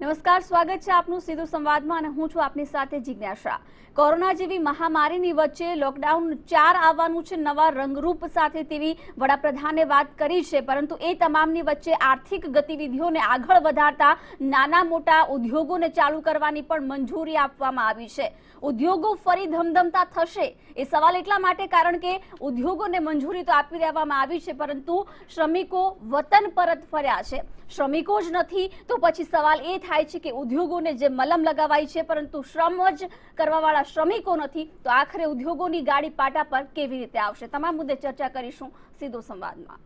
નમસ્કાર, સ્વાગત છે આપનું સીધું સંવાદમાં અને હું છું આપની સાથે જિજ્ઞાસા। કોરોના જેવી મહામારીની વચ્ચે લોકડાઉન 4 આવવાનું છે નવા રંગરૂપ સાથે તેવી વડાપ્રધાને વાત કરી છે, પરંતુ એ તમામની વચ્ચે આર્થિક ગતિવિધિઓને આગળ વધારતા નાના મોટા ઉદ્યોગોને ચાલુ કરવાની પણ મંજૂરી આપવામાં આવી છે। ઉદ્યોગો ફરી ધમધમતા થશે એ સવાલ એટલા માટે કારણ કે ઉદ્યોગોને મંજૂરી તો આપી દેવામાં આવી છે, પરંતુ શ્રમિકો વતન પરત ફર્યા છે। શ્રમિકો જ નથી તો પછી સવાલ એ થાય છે કે ઉદ્યોગોને જે મલમ લગાવાઈ છે પરંતુ શ્રમ જ કરવાવાળા શ્રમિકો નથી, તો આખરે ઉદ્યોગોની ગાડી પાટા પર કેવી રીતે આવશે? તમામ મુદ્દે ચર્ચા કરીશું સીધો સંવાદમાં।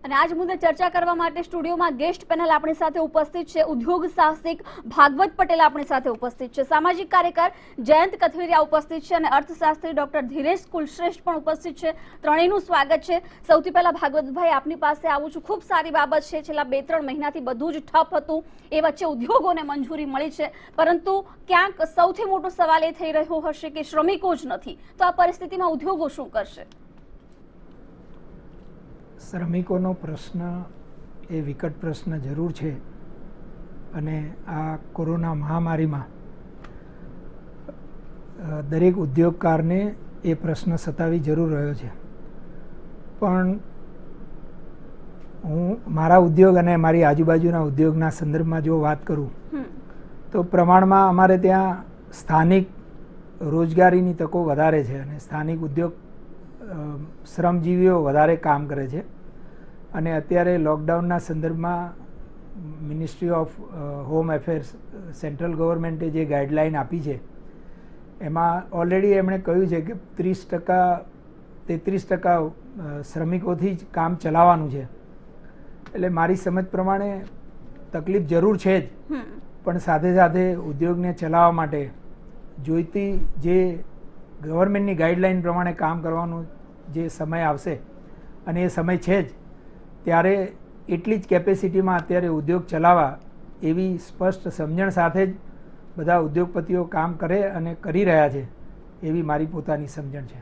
અને આજ મુદ્દે ચર્ચા કરવા માટે સ્ટુડિયોમાં गेस्ट પેનલ આપણી સાથે ઉપસ્થિત છે। ઉદ્યોગ સાહસિક ભાગવત પટેલ આપણી સાથે ઉપસ્થિત છે, સામાજિક કાર્યકર જયંત કથિરિયા ઉપસ્થિત છે અને અર્થશાસ્ત્રી ડોક્ટર ધીરેશ કુલશ્રેષ્ઠ પણ ઉપસ્થિત છે। ત્રણેયનું સ્વાગત છે। સૌથી પહેલા ભાગવતભાઈ આપની પાસે આવું છું। ખૂબ સારી બાબત છે, છેલ્લા 2-3 મહિનાથી બધું જ ઠપ હતું, એ વચ્ચે ઉદ્યોગોને મંજૂરી મળી છે, પરંતુ ક્યાંક સૌથી મોટો સવાલ એ થઈ રહ્યો હશે કે શ્રમિકો જ નથી, તો આ પરિસ્થિતિમાં ઉદ્યોગો શું કરશે? શ્રમિકોનો પ્રશ્ન એ વિકટ પ્રશ્ન જરૂર છે અને આ કોરોના મહામારીમાં દરેક ઉદ્યોગકારને એ પ્રશ્ન સતાવી જરૂર રહ્યો છે। પણ હું મારા ઉદ્યોગ અને મારી આજુબાજુના ઉદ્યોગના સંદર્ભમાં જો વાત કરું તો પ્રમાણમાં અમારે ત્યાં સ્થાનિક રોજગારીની તકો વધારે છે અને સ્થાનિક ઉદ્યોગ શ્રમજીવીઓ વધારે કામ કરે છે અને અત્યારે લોકડાઉનના સંદર્ભમાં ministry of home affairs central ગવર્મેન્ટે જે ગાઈડલાઇન આપી છે એમાં ઓલરેડી એમણે કહ્યું છે કે 33% શ્રમિકોથી જ કામ ચલાવવાનું છે। એટલે મારી સમજ પ્રમાણે તકલીફ જરૂર છે જ, પણ સાથે સાથે ઉદ્યોગને ચલાવવા માટે જોઈતી જે ગવર્મેન્ટની ગાઈડલાઇન પ્રમાણે કામ કરવાનો જે સમય આવશે અને એ સમય છે જ, ત્યારે એટલી જ કેપેસિટીમાં અત્યારે ઉદ્યોગ ચલાવવા એવી સ્પષ્ટ સમજણ સાથે જ બધા ઉદ્યોગપતિઓ કામ કરે અને કરી રહ્યા છે, એવી મારી પોતાની સમજણ છે।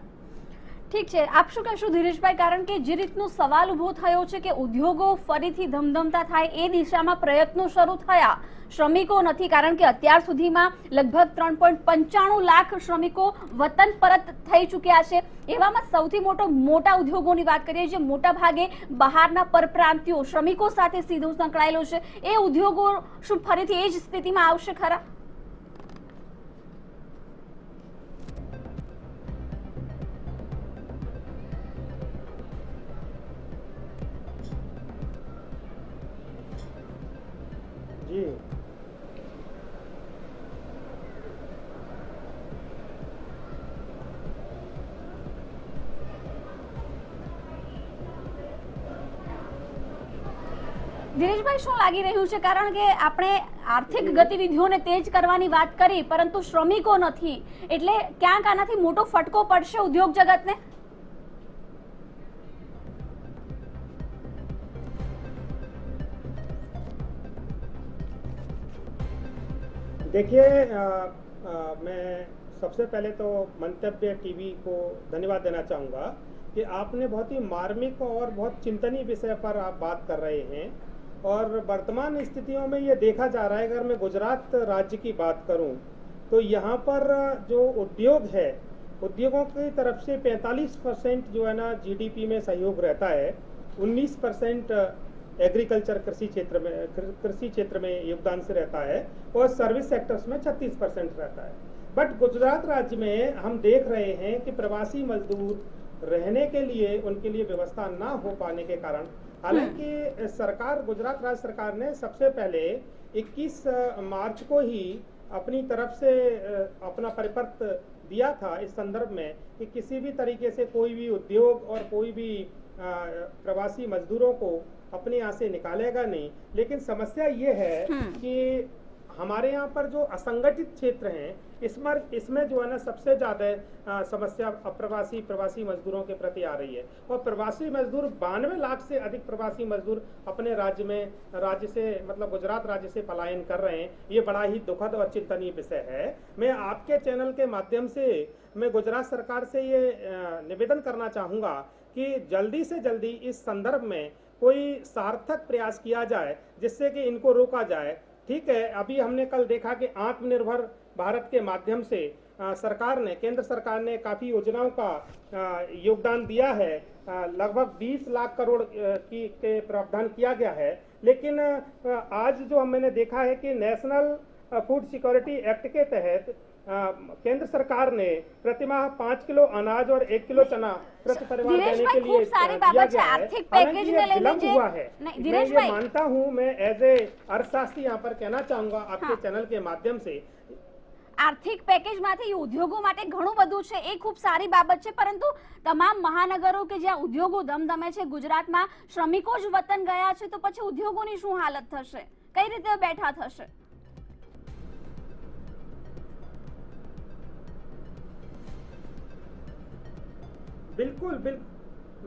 ઠીક છે, આપ શું કહેશો ધીરેશભાઈ? કારણ કે જે રીતનો સવાલ ઊભો થયો છે કે ઉદ્યોગો ફરીથી ધમધમતા થાય એ દિશામાં પ્રયત્નો શરૂ થયા, શ્રમિકો નથી, કારણ કે અત્યાર સુધીમાં લગભગ 3.95 લાખ શ્રમિકો વતન પરત થઈ ચૂક્યા છે। એવામાં સૌથી મોટા ઉદ્યોગોની વાત કરીએ, જે મોટા ભાગે બહારના પરપ્રાંતિયો શ્રમિકો સાથે સીધું સંકળાયેલો છે, એ ઉદ્યોગો શું ફરીથી એ જ સ્થિતિમાં આવશે ખરા? जी ધીરેશભાઈ, શું લાગી રહ્યું છે? કારણ કે આપણે આર્થિક ગતિવિધિઓને તેજ કરવાની વાત કરી, પરંતુ શ્રમિકો નથી, એટલે ક્યાંક આનાથી મોટો ફટકો પડશે ઉદ્યોગ જગતને? देखिए, मैं सबसे पहले तो मंतव्य टीवी को धन्यवाद देना चाहूँगा कि आपने बहुत ही मार्मिक और बहुत चिंतनीय विषय पर आप बात कर रहे हैं। और वर्तमान स्थितियों में ये देखा जा रहा है, अगर मैं गुजरात राज्य की बात करूं तो यहाँ पर जो उद्योग है, उद्योगों की तरफ से 45% जो है ना जीडीपी में सहयोग रहता है, 19% एग्रीकल्चर कृषि क्षेत्र में योगदान से रहता है और सर्विस सेक्टर्स में 36% रहता है। बट गुजरात राज्य में हम देख रहे हैं कि प्रवासी मजदूर रहने के लिए उनके लिए व्यवस्था ना हो पाने के कारण, हालांकि सरकार, गुजरात राज्य सरकार ने सबसे पहले 21 मार्च को ही अपनी तरफ से अपना परिपत्र दिया था इस संदर्भ में कि किसी भी तरीके से कोई भी उद्योग और कोई भी प्रवासी मजदूरों को अपने यहाँ से निकालेगा नहीं। लेकिन समस्या ये है कि हमारे यहाँ पर जो असंगठित क्षेत्र हैं इसमें जो है ना सबसे ज़्यादा समस्या अप्रवासी प्रवासी मजदूरों के प्रति आ रही है। और प्रवासी मजदूर 92 लाख से अधिक प्रवासी मजदूर अपने राज्य से मतलब गुजरात राज्य से पलायन कर रहे हैं। ये बड़ा ही दुखद और चिंतनीय विषय है। मैं आपके चैनल के माध्यम से मैं गुजरात सरकार से ये निवेदन करना चाहूँगा कि जल्दी से जल्दी इस संदर्भ में कोई सार्थक प्रयास किया जाए जिससे कि इनको रोका जाए। ठीक है, अभी हमने कल देखा कि आत्मनिर्भर भारत के माध्यम से केंद्र सरकार ने काफ़ी योजनाओं का योगदान दिया है। लगभग 20 लाख करोड़ के प्रावधान किया गया है। लेकिन आज जो मैंने देखा है कि नेशनल फूड सिक्योरिटी एक्ट के तहत केंद्र सरकार ने प्रतिमाह 5 किलो अनाज और 1 किलो चना प्रति परिवार देने के लिए दिया गया है। हालांकि ये विलंब हुआ है। मैं ये मानता हूँ, मैं एज ए अर्थशास्त्री यहाँ पर कहना चाहूंगा आपके चैनल के माध्यम से આર્થિક પેકેજમાંથી ઉદ્યોગો માટે ઘણું બધું છે, એ ખૂબ સારી બાબત છે, પરંતુ તમામ મહાનગરો કે જ્યાં ઉદ્યોગો ધમધમે છે, ગુજરાતમાં શ્રમિકો જ વતન ગયા છે, તો પછી ઉદ્યોગોની શું હાલત થશે? કઈ રીતે બેઠા થશે? बिल्कुल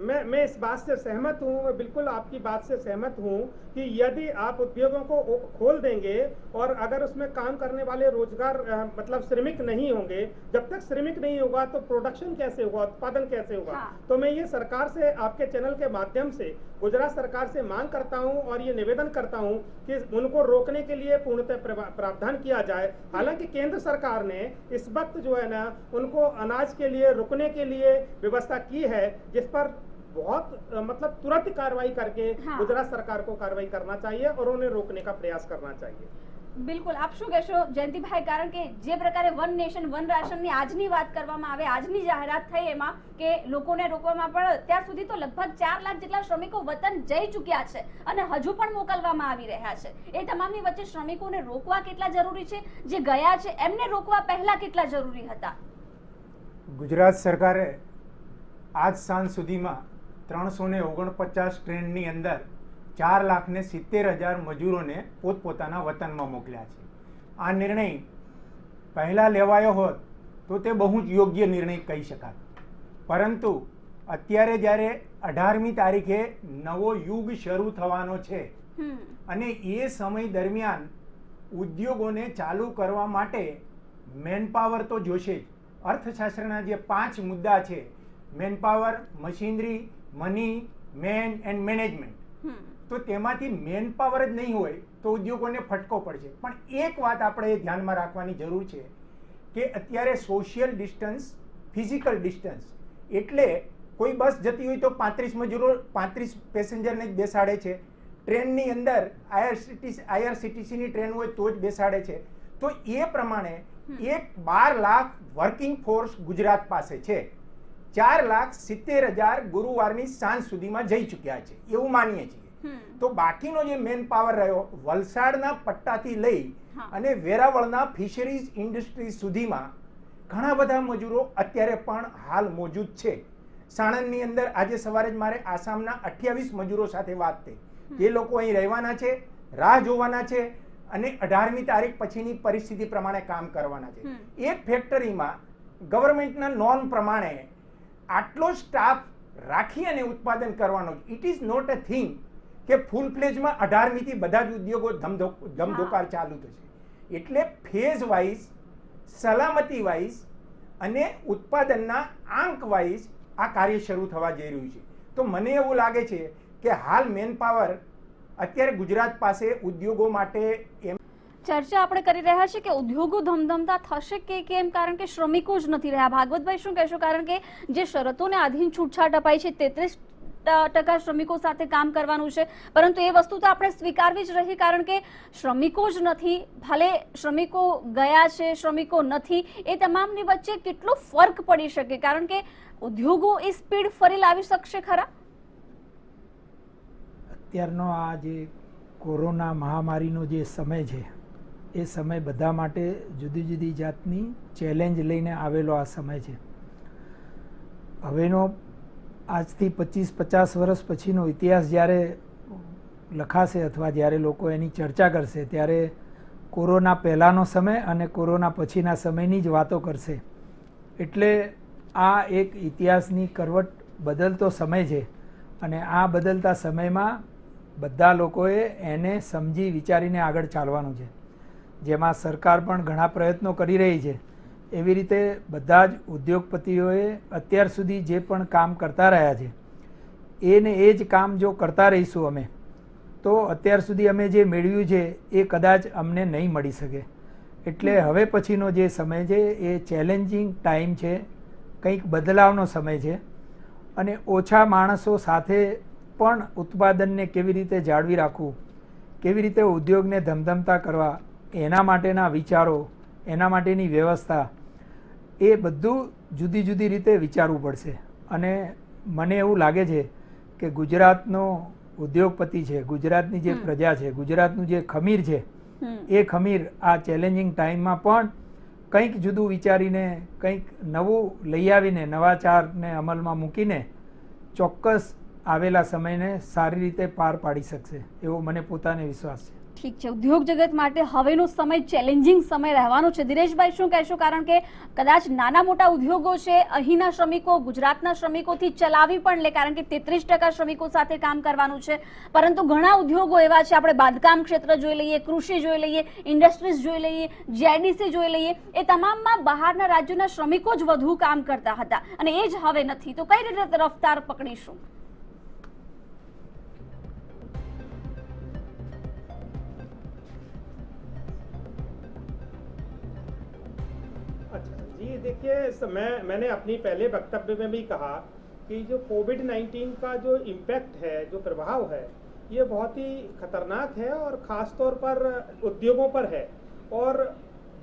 मैं इस बात से सहमत हूँ। मैं बिल्कुल आपकी बात से सहमत हूँ कि यदि आप उद्योगों को खोल देंगे और अगर उसमें काम करने वाले रोजगार मतलब श्रमिक नहीं होंगे, जब तक श्रमिक नहीं होगा तो प्रोडक्शन कैसे होगा, उत्पादन कैसे होगा। हाँ। तो मैं ये सरकार से आपके चैनल के माध्यम से गुजरात सरकार से मांग करता हूँ और ये निवेदन करता हूँ कि उनको रोकने के लिए पूर्णतः प्रावधान किया जाए। हालांकि केंद्र सरकार ने इस वक्त जो है ना उनको अनाज के लिए रुकने के लिए व्यवस्था की है, जिस पर बहुत मतलब तुरंत कार्रवाई करके हाँ। गुजरात सरकार को कार्रवाई करना चाहिए और उन्हें रोकने का प्रयास करना चाहिए। બિલકુલ, આપ શું કહેશો જયંતિભાઈ? કારણ કે જે પ્રકારે વન નેશન વન રાશનની આજની વાત કરવામાં આવે, આજની જાહેરાત થઈ એમાં કે લોકોને રોકવામાં પણ ત્યાર સુધી તો લગભગ 4 લાખ જેટલા શ્રમિકો વતન જઈ ચૂક્યા છે અને હજુ પણ મોકલવામાં આવી રહ્યા છે। એ તમામની વચ્ચે શ્રમિકોને રોકવા કેટલા જરૂરી છે, જે ગયા છે એમને રોકવા પહેલા કેટલા જરૂરી હતા? ગુજરાત સરકારે આજ સાંજ સુધીમાં 349 ટ્રેનની અંદર 4,70,000 મજૂરોને પોતપોતાના વતનમાં મોકલ્યા છે। આ નિર્ણય પહેલાં લેવાયો હોત તો તે બહુ જ યોગ્ય નિર્ણય કહી શકાત, પરંતુ અત્યારે જ્યારે 18મી તારીખે નવો યુગ શરૂ થવાનો છે અને એ સમય દરમિયાન ઉદ્યોગોને ચાલુ કરવા માટે મેનપાવર તો જોશે જ। અર્થશાસ્ત્રના જે 5 મુદ્દા છે, manpower, machinery, money, man and management, તો તેમાંથી મેન પાવર જ નહીં હોય તો ઉદ્યોગોને ફટકો પડશે। પણ એક વાત આપણે ધ્યાનમાં રાખવાની જરૂર છે કે અત્યારે સોશિયલ ડિસ્ટન્સ, ફિઝિકલ ડિસ્ટન્સ, એટલે કોઈ બસ જતી હોય તો 35 પેસેન્જરને જ બેસાડે છે, ટ્રેનની અંદર આઈઆરસીટીસીની ટ્રેન હોય તો જ બેસાડે છે। તો એ પ્રમાણે 12 લાખ વર્કિંગ ફોર્સ ગુજરાત પાસે છે। 4,70,000 ગુરુવારની સાંજ સુધીમાં જઈ ચૂક્યા છે એવું માનીએ છીએ। તો બાકીનો જે મેન પાવર રહ્યો વલસાડના પટ્ટાથી લઈ અને વેરાવળના ફિશરીઝ ઇન્ડસ્ટ્રી સુધીમાં ઘણા બધા મજૂરો અત્યારે પણ હાલ મોજૂદ છે। સાણંદની અંદર આજે સવારે જ મારે આસામના 28 મજૂરો સાથે વાત થઈ। એ લોકો અહીં રહેવાના છે, રાહ જોવાના છે અને 18મી તારીખ પછીની પરિસ્થિતિ પ્રમાણે કામ કરવાના છે। એક ફેક્ટરીમાં ગવર્મેન્ટના નોર્મ પ્રમાણે આટલો સ્ટાફ રાખી અને ઉત્પાદન કરવાનો, it is not a thing કે ફૂલ ફ્લેજમાં 18મીથી બધા જ ઉદ્યોગો ધમધોકાર ચાલુ થશે। એટલે ફેઝ વાઇઝ, સલામતી વાઇઝ અને ઉત્પાદનના આંક વાઇઝ આ કાર્ય શરૂ થવા જઈ રહ્યું છે। તો મને એવું લાગે છે કે હાલ મેન પાવર અત્યારે ગુજરાત પાસે ઉદ્યોગો માટે ચર્ચા આપણે કરી રહ્યા છીએ કે ઉદ્યોગો ધમધમતા થશે કે કેમ, કારણ કે શ્રમિકો જ નથી રહ્યા। ભાગવતભાઈ શું કહેશો? કારણ કે જે શરતોને આધીન છૂટછાટ અપાઈ છે 33% શ્રમિકો સાથે કામ કરવાનું છે, પરંતુ એ વસ્તુ તો આપણે સ્વીકારવી જ રહી, કારણ કે શ્રમિકો જ નથી। ભલે શ્રમિકો ગયા છે, શ્રમિકો નથી, એ તમામની વચ્ચે કેટલો ફરક પડી શકે, કારણ કે ઉદ્યોગો એ સ્પીડ ફરી લાવી શકશે ખરા? અત્યારનો આ જે કોરોના મહામારીનો જે સમય છે એ સમય બધા માટે જુદી જુદી જાતની ચેલેન્જ લઈને આવેલો આ સમય છે। હવેનો આજથી 25-50 વર્ષ પછીનો ઇતિહાસ જ્યારે લખાશે અથવા જ્યારે લોકો એની ચર્ચા કરશે ત્યારે કોરોના પહેલાંનો સમય અને કોરોના પછીના સમયની જ વાતો કરશે. એટલે આ એક ઇતિહાસની કરવટ બદલતો સમય છે અને આ બદલતા સમયમાં બધા લોકોએ એને સમજી વિચારીને આગળ ચાલવાનું છે. જેમાં સરકાર પણ ઘણા પ્રયત્નો કરી રહી છે. એવી રીતે બધા જ ઉદ્યોગપતિઓએ અત્યાર સુધી જે પણ કામ કરતા રહ્યા છે એને એ જ કામ જો કરતા રહીશું અમે, તો અત્યાર સુધી અમે જે મેળવ્યું છે એ કદાચ અમને નહીં મળી શકે. એટલે હવે પછીનો જે સમય છે એ ચેલેન્જિંગ ટાઈમ છે, કંઈક બદલાવનો સમય છે અને ઓછા માણસો સાથે પણ ઉત્પાદનને કેવી રીતે જાળવી રાખવું, કેવી રીતે ઉદ્યોગને ધમધમતા કરવા, એના માટેના વિચારો, એના માટેની વ્યવસ્થા, એ બધું જુદી જુદી રીતે વિચારવું પડશે. અને મને એવું લાગે છે કે ગુજરાતનો ઉદ્યોગપતિ છે, ગુજરાતની જે પ્રજા છે, ગુજરાતનું જે ખમીર છે, એ ખમીર આ ચેલેન્જિંગ ટાઈમમાં પણ કંઈક જુદું વિચારીને, કંઈક નવું લઈ આવીને, નવાચારને અમલમાં મૂકીને ચોક્કસ આવેલા સમયને સારી રીતે પાર પાડી શકશે, એવો મને પોતાને વિશ્વાસ છે. ઠીક છે, ઉદ્યોગ જગત માટે હવેનો સમય ચેલેન્જિંગ સમય રહેવાનો છે. દિનેશભાઈ, શું કહેશો? કારણ કે કદાચ નાના મોટા ઉદ્યોગો છે, અહીંના શ્રમિકો ગુજરાતના શ્રમિકોથી ચલાવી પણ લે, કારણ કે 33% શ્રમિકો સાથે કામ કરવાનું છે. પરંતુ ઘણા ઉદ્યોગો એવા છે, આપણે બાંધકામ ક્ષેત્ર જોઈ લઈએ, કૃષિ જોઈ લઈએ, ઇન્ડસ્ટ્રીઝ જોઈ લઈએ, જીઆઈડીસી જોઈ લઈએ, એ તમામમાં બહારના રાજ્યોના શ્રમિકો જ વધુ કામ કરતા હતા અને એ જ હવે નથી. તો કઈ રીતે રફતાર પકડીશું? जी देखिए, मैंने अपनी पहले वक्तव्य में भी कहा कि जो कोविड-19 का जो इम्पैक्ट है, जो प्रभाव है, ये बहुत ही खतरनाक है और ख़ास तौर पर उद्योगों पर है. और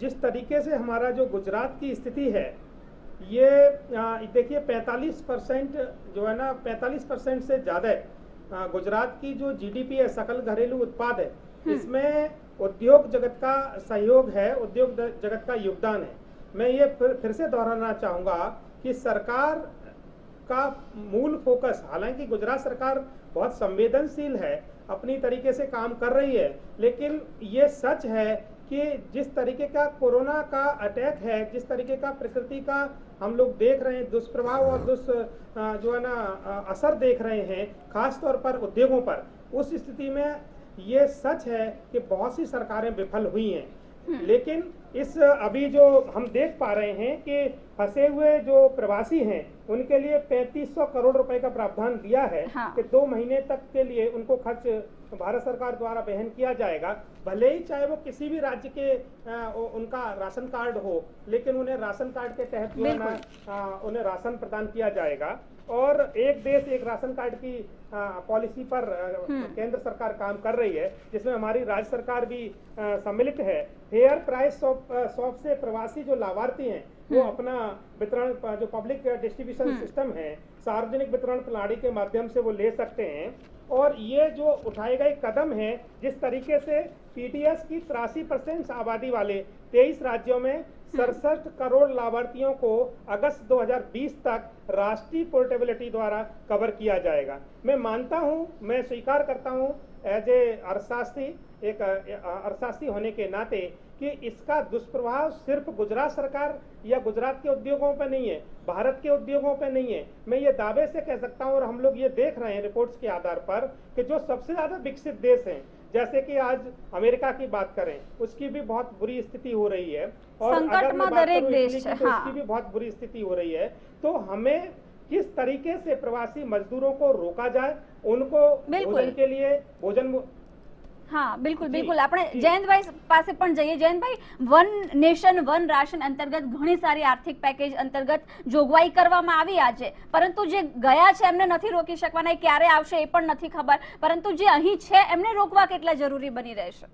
जिस तरीके से हमारा जो गुजरात की स्थिति है, ये देखिए 45% जो है ना, 45% से ज़्यादा गुजरात की जो जीडीपी है, सकल घरेलू उत्पाद है, इसमें उद्योग जगत का सहयोग है, उद्योग जगत का योगदान है. मैं ये फिर से दोहराना चाहूँगा कि सरकार का मूल फोकस, हालांकि गुजरात सरकार बहुत संवेदनशील है, अपनी तरीके से काम कर रही है, लेकिन ये सच है कि जिस तरीके का कोरोना का अटैक है, जिस तरीके का प्रकृति का हम लोग देख रहे हैं दुष्प्रभाव और जो है ना असर देख रहे हैं, खास तौर पर उद्योगों पर, उस स्थिति में ये सच है कि बहुत सी सरकारें विफल हुई हैं. लेकिन इस अभी जो हम देख पा रहे हैं कि फंसे हुए जो प्रवासी हैं, उनके लिए 3500 करोड़ रुपए का प्रावधान दिया है. हाँ. कि 2 महीने तक के लिए उनको खर्च भारत सरकार द्वारा वहन किया जाएगा. भले ही चाहे वो किसी भी राज्य के उनका राशन कार्ड हो, लेकिन उन्हें राशन कार्ड के तहत जो है ना उन्हें राशन प्रदान किया जाएगा. और एक देश एक राशन कार्ड की पॉलिसी पर केंद्र सरकार काम कर रही है, जिसमें हमारी राज्य सरकार भी सम्मिलित है. फेयर प्राइस शॉप से प्रवासी जो लाभार्थी हैं, वो अपना वितरण, जो पब्लिक डिस्ट्रीब्यूशन सिस्टम है, सार्वजनिक वितरण प्रणाली के माध्यम से वो ले सकते हैं. और ये जो उठाए गए कदम हैं, जिस तरीके से पीडीएस की 83% आबादी वाले 23 राज्यों में 67 करोड़ लाभार्थियों को अगस्त 2020 तक राष्ट्रीय पोर्टेबिलिटी द्वारा कवर किया जाएगा. मैं मानता हूं, मैं स्वीकार करता हूं एज ए अर्थशास्त्री, एक अर्थशास्त्री होने के नाते, कि इसका दुष्प्रभाव सिर्फ गुजरात सरकार या गुजरात के उद्योगों पे नहीं है, भारत के उद्योगों पे नहीं है. मैं ये दावे से कह सकता हूँ, और हम लोग ये देख रहे हैं रिपोर्ट्स के आधार पर, कि जो सबसे ज्यादा विकसित देश हैं, जैसे कि आज अमेरिका की बात करें, उसकी भी बहुत बुरी स्थिति हो रही है. और अगर मैं बात करूं इटली की, तो उसकी भी बहुत बुरी स्थिति हो रही है. तो हमें किस तरीके से प्रवासी मजदूरों को रोका जाए, उनको भोजन के लिए भोजन. हाँ, बिल्कुल बिल्कुल. આપણે જયંતભાઈ પાસે પણ જઈએ. જયંતભાઈ, વન નેશન વન રાશન અંતર્ગત ઘણી સારી આર્થિક પેકેજ અંતર્ગત જોગવાઈ કરવામાં આવી આજે, પરંતુ જે ગયા છે એમને નથી રોકી શકવાના, એ ક્યારે આવશે એ પણ નથી ખબર, પરંતુ જે અહીં છે એમને રોકવા કેટલા જરૂરી બની રહેશે?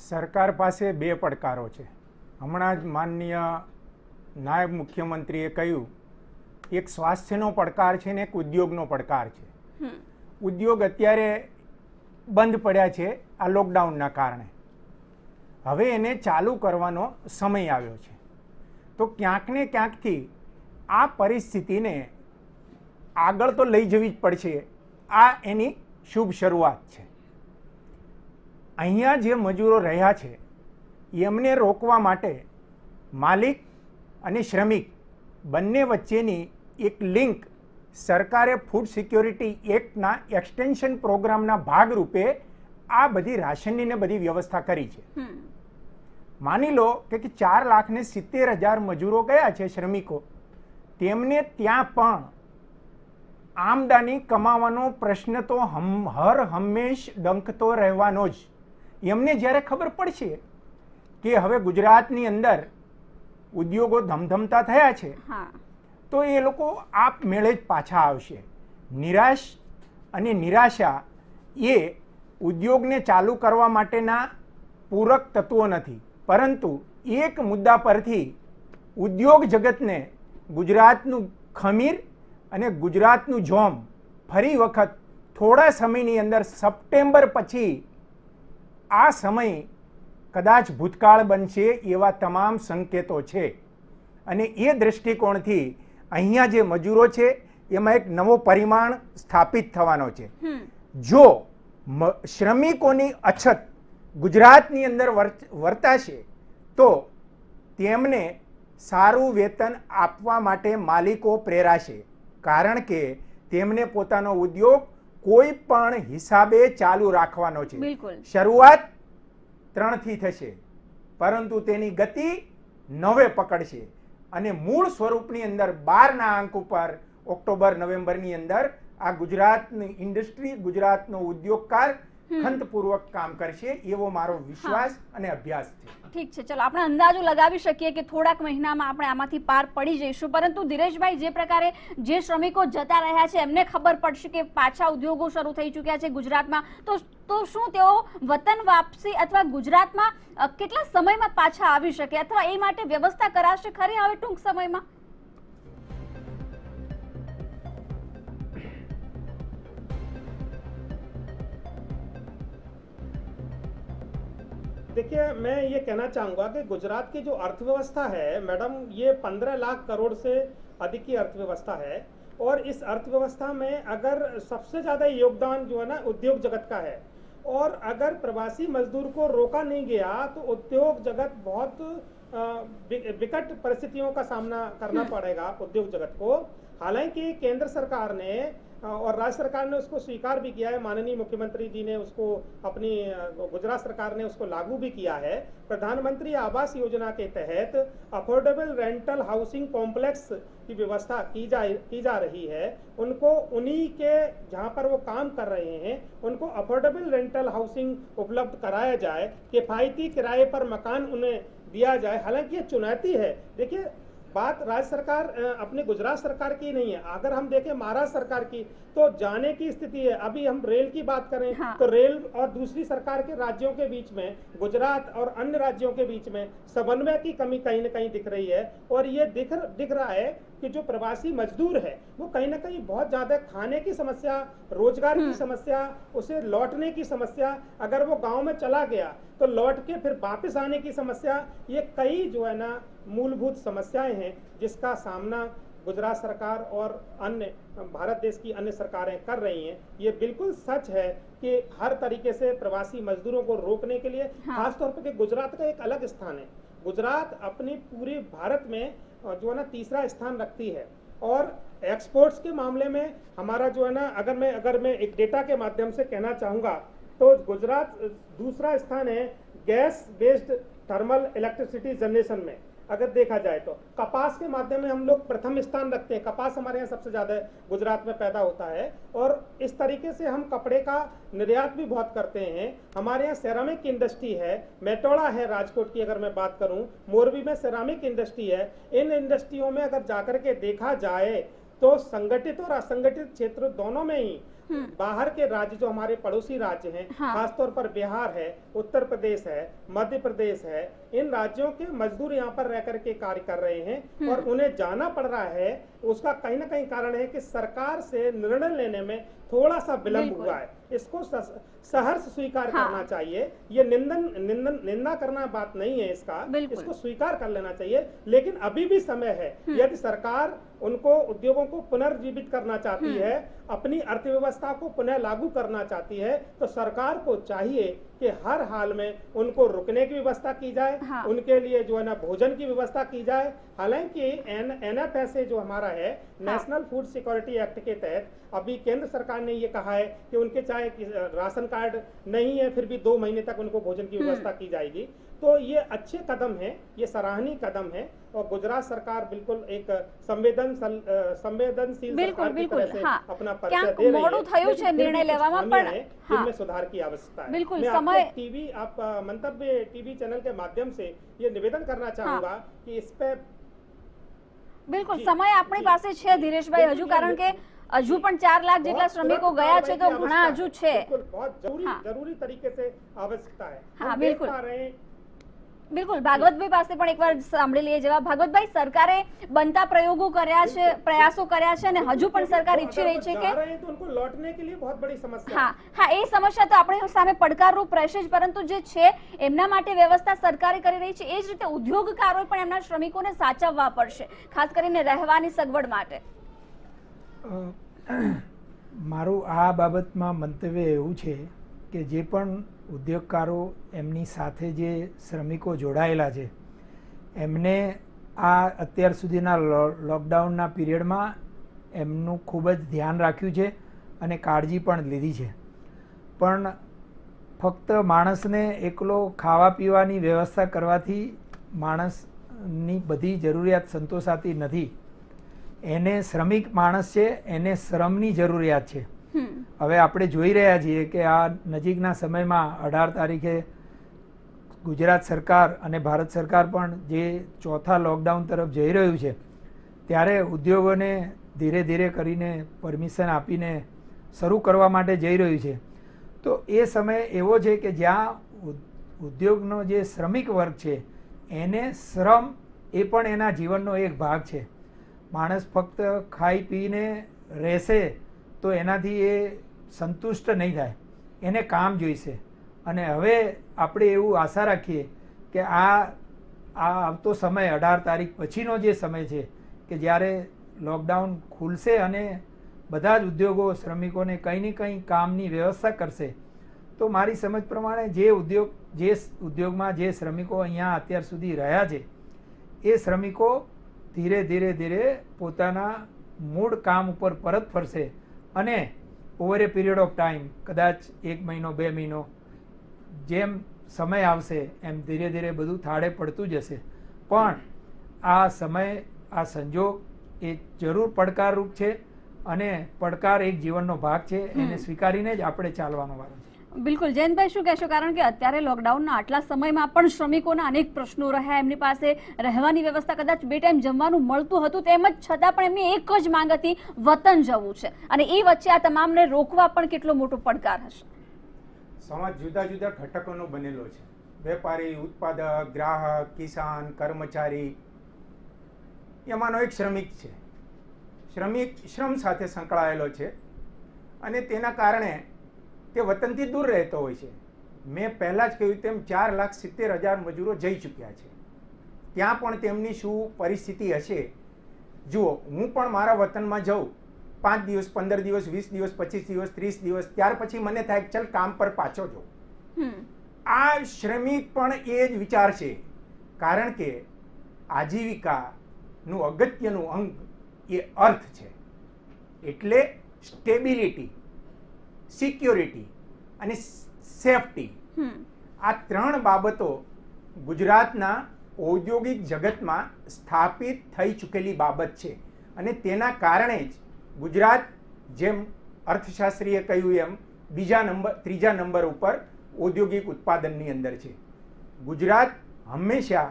સરકાર પાસે બે પડકારો છે. હમણાં જ માનનીય નાયબ મુખ્યમંત્રીએ કહ્યું, એક સ્વાસ્થ્યનો પડકાર છે ને એક ઉદ્યોગનો પડકાર છે. ઉદ્યોગ અત્યારે બંધ પડ્યા છે આ લોકડાઉનના કારણે. હવે એને ચાલુ કરવાનો સમય આવ્યો છે. તો ક્યાંક ને ક્યાંકથી આ પરિસ્થિતિને આગળ તો લઈ જવી જ પડશે. આ એની શુભ શરૂઆત છે. અહીંયા જે મજૂરો રહ્યા છે એમને રોકવા માટે માલિક અને શ્રમિક બંને વચ્ચેની એક લિંક સરકારે ફૂડ સિક્યોરિટી એક્ટના એક્સટેન્શન પ્રોગ્રામના ભાગરૂપે આ બધી રાશનની ને બધી વ્યવસ્થા કરી છે. માની લો કે 4,70,000 મજૂરો ગયા છે શ્રમિકો, તેમને ત્યાં પણ આમદાની કમાવાનો પ્રશ્ન તો હર હંમેશ ડંખતો રહેવાનો જ. એમને જ્યારે ખબર પડશે કે હવે ગુજરાતની અંદર ઉદ્યોગો ધમધમતા થયા છે તો એ લોકો આપમેળે જ પાછા આવશે. નિરાશ અને નિરાશા એ ઉદ્યોગને ચાલુ કરવા માટેના પૂરક તત્વો નથી, પરંતુ એક મુદ્દા પરથી ઉદ્યોગ જગતને ગુજરાતનું ખમીર અને ગુજરાતનું જોમ ફરી વખત થોડા સમયની અંદર સપ્ટેમ્બર પછી આ સમય કદાચ ભૂતકાળ બનશે એવા તમામ સંકેતો છે. અને એ દૃષ્ટિકોણથી અહીંયા જે મજૂરો છે એમાં એક નવો પરિમાણ સ્થાપિત થવાનો છે. જો શ્રમિકોની અછત ગુજરાતની અંદર વર્તાશે તો તેમને સારું વેતન આપવા માટે માલિકો પ્રેરાશે, કારણ કે તેમને પોતાનો ઉદ્યોગ કોઈ પણ હિસાબે ચાલુ રાખવાનો છે. શરૂઆત 3 થી થશે, પરંતુ તેની ગતિ 9 પકડશે અને મૂળ સ્વરૂપની અંદર 12ના અંક ઉપર ઓક્ટોબર નવેમ્બરની અંદર આ ગુજરાતની ઇન્ડસ્ટ્રી, ગુજરાતનો ઉદ્યોગકાર ખંતપૂર્વક કામ કરશે એવો મારો વિશ્વાસ અને અભ્યાસ છે. ઠીક છે, ચલો આપણે અંદાજો લગાવી શકીએ કે થોડાક મહિનામાં આપણે આમાંથી પાર પડી જઈશું, પરંતુ ધીરેશભાઈ, જે પ્રકારે જે શ્રમિકો જતા રહ્યા છે એમને ખબર પડશે કે પાછા ઉદ્યોગો શરૂ થઈ ચૂક્યા છે ગુજરાતમાં, તો શું તેઓ વતન વાપસી અથવા ગુજરાતમાં કેટલા સમયમાં પાછા આવી શકે, અથવા એ માટે વ્યવસ્થા કરાશે ખરી હવે ટૂંક સમયમાં? देखिए, मैं ये कहना चाहूँगा कि गुजरात की जो अर्थव्यवस्था है मैडम, ये 15 लाख करोड़ से अधिक की अर्थव्यवस्था है, और इस अर्थव्यवस्था में अगर सबसे ज़्यादा योगदान जो है ना उद्योग जगत का है, और अगर प्रवासी मजदूर को रोका नहीं गया तो उद्योग जगत बहुत विकट परिस्थितियों का सामना करना पड़ेगा उद्योग जगत को. हालांकि केंद्र सरकार ने और राज्य सरकार ने उसको स्वीकार भी किया है, माननीय मुख्यमंत्री जी ने उसको अपनी गुजरात सरकार ने उसको लागू भी किया है. प्रधानमंत्री आवास योजना के तहत अफोर्डेबल रेंटल हाउसिंग कॉम्प्लेक्स की व्यवस्था की जा रही है. उनको उन्हीं के जहाँ पर वो काम कर रहे हैं उनको अफोर्डेबल रेंटल हाउसिंग उपलब्ध कराया जाए, किफायती किराए पर मकान उन्हें दिया जाए. हालांकि ये चुनौती है. देखिए, बात राज्य सरकार अपने गुजरात सरकार की नहीं है. अगर हम देखें महाराष्ट्र सरकार की तो जाने की स्थिति है. अभी हम रेल की बात करें तो रेल और दूसरी सरकार के राज्यों के बीच में, गुजरात और अन्य राज्यों के बीच में समन्वय की कमी कहीं न कहीं दिख रही है. और ये दिख रहा है कि जो प्रवासी मजदूर है वो कहीं ना कहीं बहुत ज्यादा खाने की समस्या, रोजगार की समस्या, उसे लौटने की समस्या, अगर वो गांव में चला गया तो लौट के फिर वापस आने की समस्या, ये कई जो है ना मूलभूत समस्याएं हैं जिसका सामना गुजरात सरकार और अन्य भारत देश की अन्य सरकारें कर रही हैं. ये बिल्कुल सच है कि हर तरीके से प्रवासी मजदूरों को रोकने के लिए खासतौर पर गुजरात का एक अलग स्थान है. गुजरात अपनी पूरे भारत में जो है ना 3रा स्थान रखती है, और एक्सपोर्ट्स के मामले में हमारा जो है ना, अगर मैं एक डेटा के माध्यम से कहना चाहूँगा तो गुजरात 2रा स्थान है gas based thermal electricity generation में. अगर देखा जाए तो कपास के माध्यम में हम लोग प्रथम स्थान रखते हैं. कपास हमारे यहाँ सबसे ज़्यादा गुजरात में पैदा होता है, और इस तरीके से हम कपड़े का निर्यात भी बहुत करते हैं. हमारे यहाँ सेरामिक इंडस्ट्री है, मेटोड़ा है राजकोट की अगर मैं बात करूँ, मोरबी में सेरामिक इंडस्ट्री है. इन इंडस्ट्रियों में अगर जाकर के देखा जाए तो संगठित और असंगठित क्षेत्र दोनों में ही बाहर के राज्य जो हमारे पड़ोसी राज्य हैं, खासतौर पर बिहार है, उत्तर प्रदेश है, मध्य प्रदेश है, इन राज्यों के मजदूर यहाँ पर रह करके कार्य कर रहे हैं और उन्हें जाना पड़ रहा है. उसका कहीं ना कहीं कारण है कि सरकार से निर्णय लेने में थोड़ा सा विलंब हुआ है. इसको सहर्ष स्वीकार करना चाहिए. ये निंदा करना बात नहीं है इसको स्वीकार कर लेना चाहिए. लेकिन अभी भी समय है. यदि सरकार उनको उद्योगों को पुनर्जीवित करना चाहती है, अपनी अर्थव्यवस्था व्यवस्था को पुनः लागू करना चाहती है तो सरकार को चाहिए कि हर हाल में उनको रुकने की व्यवस्था की जाए। हाँ। उनके लिए जो है ना भोजन की व्यवस्था की जाए। हालांकि NFSA जो हमारा है, नेशनल फूड सिक्योरिटी एक्ट के तहत अभी केंद्र सरकार ने ये कहा है कि उनके चाहे राशन कार्ड नहीं है फिर भी 2 महीने तक उनको भोजन की व्यवस्था की जाएगी। तो ये अच्छे कदम है, ये सराहनीय कदम है और गुजरात सरकार बिल्कुल एक संवेदनशील बिल्कुल, सरकार की बिल्कुल, तरह से हाँ। अपना ક્યાંક परिचय दे रही મોડું है, થયું लेकिन છે फिर भी નિર્ણय कुछ લેવામાં, खामियां પણ हैं हाँ। जिनमें सुधार की आवश्यकता है। बिल्कुल, मैं समय- आपके टीवी आप मंतव्य टीवी चैनल के माध्यम से ये निवेदन करना चाहूंगा कि इस पे બિલકુલ જી, સમય આપણી જી, પાસે છે ધીરેશભાઈ, બિલકુલ, હજુ કારણ કે બિલકુલ, હજુ પણ 4 લાખ જેટલા बहुत શ્રમિકો तुरंत ગયા છે कार्रवाई તો की ઘણા आवश्यकता હજુ है। છે। बिल्कुल, बहुत हाँ। जरूरी तरीके से आवश्यकता है। हाँ, हम देख बिल्कुल। पा रहे हैं બિલકુલ ભાગવતભાઈ પાસે પણ એકવાર સાંભળી લઈએ જવાબ। ભાગવતભાઈ, સરકારે બનતા પ્રયોગો કર્યા છે, પ્રયાસો કર્યા છે અને હજુ પણ સરકાર ઈચ્છી રહી છે जा કે रहे हैं तो उनको लौटने के लिए बहुत बड़ी समस्या હા है। હા, એ સમસ્યા તો આપણી સામે પડકારરૂપ રહેશે જ, પરંતુ જે છે એમના માટે વ્યવસ્થા સરકારે કરી રહી છે, એ જ રીતે ઉદ્યોગકારોએ પણ એમના શ્રમિકોને સાચવવા પડશે, ખાસ કરીને રહેવાની સગવડ માટે। મારું આ બાબતમાં મંતવ્ય એવું છે કે જે પણ ઉદ્યોગકારો એમની સાથે જે શ્રમિકો જોડાયેલા છે એમને આ અત્યાર સુધીના લોકડાઉનના પીરિયડમાં એમનું ખૂબ જ ધ્યાન રાખ્યું છે અને કાળજી પણ લીધી છે, પણ ફક્ત માણસને એકલો ખાવા પીવાની વ્યવસ્થા કરવાથી માણસની બધી જરૂરિયાત સંતોષાતી નથી। એને શ્રમિક માણસ છે, એને શ્રમની જરૂરિયાત છે। હવે આપણે જોઈ રહ્યા છીએ કે આ નજીકના સમયમાં 18 તારીખે ગુજરાત સરકાર અને ભારત સરકાર પણ જે ચોથા લોકડાઉન તરફ જઈ રહ્યું છે ત્યારે ઉદ્યોગોને ધીરે ધીરે કરીને પરમિશન આપીને શરૂ કરવા માટે જઈ રહ્યું છે। તો એ સમય એવો છે કે જ્યાં ઉદ્યોગનો જે શ્રમિક વર્ગ છે એને શ્રમ એ પણ એના જીવનનો એક ભાગ છે। માણસ ફક્ત ખાઈ પીને રહેશે તો એનાથી એ સંતુષ્ટ નહીં થાય, એને કામ જોઈશે। અને હવે આપણે એવું આશા રાખીએ કે આ આવતો સમય 18 તારીખ પછીનો જે સમય છે કે જ્યારે લોકડાઉન ખુલશે અને બધા જ ઉદ્યોગો શ્રમિકોને કંઈ ને કંઈ કામની વ્યવસ્થા કરશે, તો મારી સમજ પ્રમાણે જે ઉદ્યોગમાં જે શ્રમિકો અહીંયા અત્યાર સુધી રહ્યા છે એ શ્રમિકો ધીરે ધીરે ધીરે પોતાના મૂળ કામ ઉપર પરત ફરશે અને over A period of time, કદાચ 1 મહિનો 2 મહિનો જેમ સમય આવશે એમ ધીરે ધીરે બધું થાળે પડતું જશે। પણ આ સમય, આ સંજોગ એ જરૂર પડકારરૂપ છે અને પડકાર એક જીવનનો ભાગ છે, એને સ્વીકારીને જ આપણે ચાલવાનો વારો છે। બિલકુલ, જયંતભાઈ શું કહેશો? કારણ કે અત્યારે લોકડાઉનના આટલા સમયમાં પણ શ્રમિકોના અનેક પ્રશ્નો રહ્યા, એમની પાસે રહેવાની વ્યવસ્થા, કદાચ 2 ટાઈમ જમવાનું મળતું હતું તેમ જ છતાં પણ એમની એક જ માંગ હતી, વતન જવું છે, અને એ વચ્ચે આ તમામને રોકવા પણ કેટલો મોટો પડકાર હશે? સમાજ જુદા જુદા ઘટકોનો બનેલો છે, વેપારી, ઉત્પાદક, ગ્રાહક, કિસાન, કર્મચારી, એમાંનો એક શ્રમિક છે। શ્રમિક શ્રમ સાથે સંકળાયેલો છે અને તેના કારણે તે વતનથી દૂર રહેતો હોય છે। મેં પહેલાં જ કહ્યું તેમ 4,70,000 મજૂરો જઈ ચૂક્યા છે, ત્યાં પણ તેમની શું પરિસ્થિતિ હશે જુઓ। હું પણ મારા વતનમાં જાઉં 5 દિવસ, 15 દિવસ, 20 દિવસ, 25 દિવસ, 30 દિવસ, ત્યાર પછી મને થાય કે ચાલ કામ પર પાછો જાઉં। આ શ્રમિક પણ એ જ વિચાર છે, કારણ કે આજીવિકાનું અગત્યનું અંગ એ અર્થ છે, એટલે સ્ટેબિલિટી, સિક્યોરિટી અને સેફટી, આ 3 બાબતો ગુજરાતના ઔદ્યોગિક જગતમાં સ્થાપિત થઈ ચૂકેલી બાબત છે અને તેના કારણે જ ગુજરાત, જેમ અર્થશાસ્ત્રીએ કહ્યું એમ, ત્રીજા નંબર ઉપર ઔદ્યોગિક ઉત્પાદનની અંદર છે। ગુજરાત હંમેશા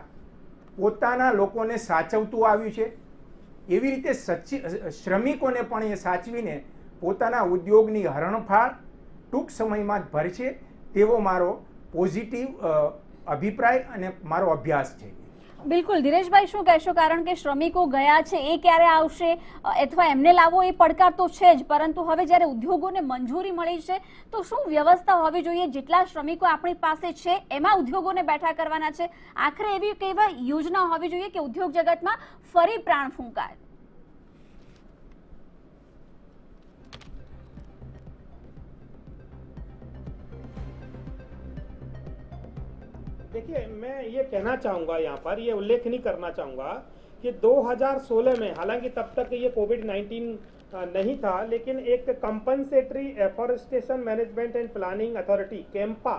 પોતાના લોકોને સાચવતું આવ્યું છે, એવી રીતે શ્રમિકોને પણ એ સાચવીને પોતાના ઉદ્યોગની હરણફાળ ટૂંક સમયમાં જ ભરશે તેવો મારો પોઝિટિવ અભિપ્રાય અને મારો અભ્યાસ છે। બિલકુલ, ધીરેશભાઈ શું કહેશો? કારણ કે શ્રમિકો ગયા છે, એ ક્યારે આવશે અથવા એમને લાવવો એ પડકાર તો છે જ, પરંતુ હવે જ્યારે ઉદ્યોગોને મંજૂરી મળી છે તો શું વ્યવસ્થા હોવી જોઈએ? જેટલા શ્રમિકો આપણી પાસે છે એમાં ઉદ્યોગોને બેઠા કરવાના છે, આખરે એવી કેવા યોજના હોવી જોઈએ કે ઉદ્યોગ જગતમાં ફરી પ્રાણ ફૂંકાય? देखिए, मैं ये कहना चाहूँगा यहाँ पर, ये उल्लेख नहीं करना चाहूँगा कि 2016 में, हालांकि तब तक ये कोविड-19 नहीं था, लेकिन एक compensatory afforestation management and planning authority Campa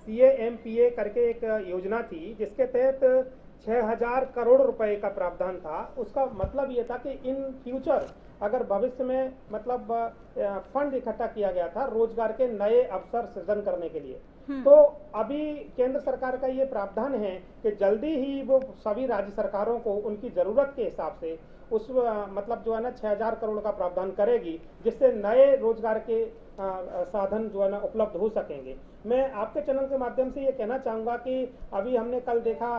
CAMPA करके एक योजना थी, जिसके तहत 6000 करोड़ रुपए का प्रावधान था। उसका मतलब ये था कि इन फ्यूचर अगर भविष्य में मतलब फंड इकट्ठा किया गया था रोजगार के नए अवसर सृजन करने के लिए। तो अभी केंद्र सरकार का ये प्रावधान है कि जल्दी ही वो सभी राज्य सरकारों को उनकी जरूरत के हिसाब से उस मतलब जो है ना 6000 करोड़ का प्रावधान करेगी, जिससे नए रोजगार के साधन जो है ना उपलब्ध हो सकेंगे। मैं आपके चैनल के माध्यम से ये कहना चाहूँगा कि अभी हमने कल देखा,